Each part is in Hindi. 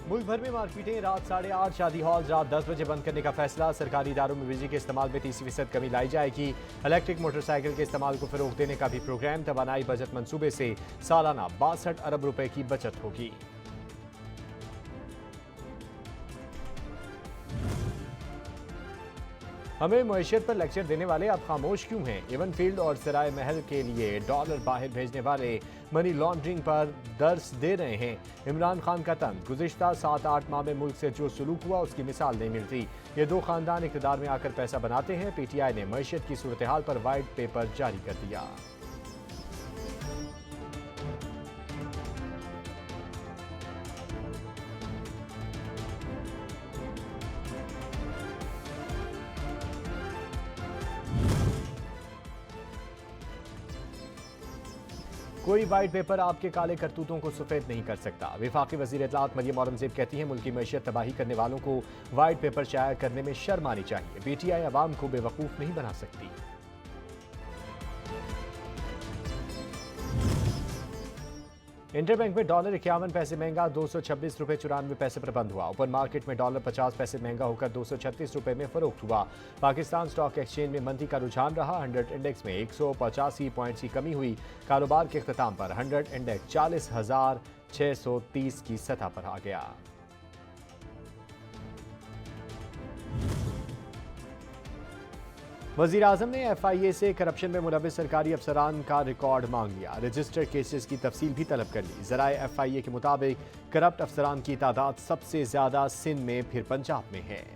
मुल्क भर में मार्केटें रात 8:30, शादी हॉल रात 10 बजे बंद करने का फैसला। सरकारी इदारों में बिजली के इस्तेमाल में 30% कमी लाई जाएगी। इलेक्ट्रिक मोटरसाइकिल के इस्तेमाल को फरोग देने का भी प्रोग्राम। तवानाई बजट मंसूबे से सालाना 62 अरब रुपए की बचत होगी। हमें मईशत पर लेक्चर देने वाले अब खामोश क्यों हैं? एवन फील्ड और सराय महल के लिए डॉलर बाहर भेजने वाले मनी लॉन्ड्रिंग पर दर्स दे रहे हैं। इमरान खान का तंज, गुज़िश्ता 7-8 माह में मुल्क से जो सुलूक हुआ उसकी मिसाल नहीं मिलती। ये दो खानदान इक़्तिदार में आकर पैसा बनाते हैं। PTI ने मईशत की सूरत हाल पर वाइट पेपर जारी कर दिया। कोई वाइट पेपर आपके काले करतूतों को सफेद नहीं कर सकता। वफाकी वज़ीर इत्तलात मरियम औरंगज़ेब कहती हैं, मुल्क की मईशत तबाही करने वालों को वाइट पेपर शाया करने में शर्म आनी चाहिए। PTI अवाम को बेवकूफ़ नहीं बना सकती। इंटरबैंक में डॉलर 51 पैसे महंगा 226 रुपये 94 पैसे पर बंद हुआ। ओपन मार्केट में डॉलर 50 पैसे महंगा होकर 236 रुपये में फरोख्त हुआ। पाकिस्तान स्टॉक एक्सचेंज में मंदी का रुझान रहा। 100 इंडेक्स में 185 पॉइंट्स की कमी हुई। कारोबार के अख्ताम पर 100 इंडेक्स 40,630 की सतह पर आ गया। वज़ीर आज़म ने FIA से करप्शन में मुलव्विस सरकारी अफसरान का रिकॉर्ड मांग लिया। रजिस्टर्ड केसेस की तफसील भी तलब कर ली। ज़राए FIA के मुताबिक करप्ट अफसरान की तादाद सबसे ज़्यादा सिंध में, फिर पंजाब में है।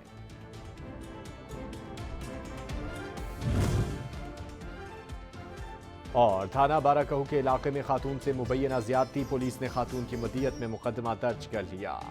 और थाना बाराकहू के इलाके में खातून से मुबैना ज़्यादती, पुलिस ने खातून की मदियत में मुकदमा दर्ज कर लिया।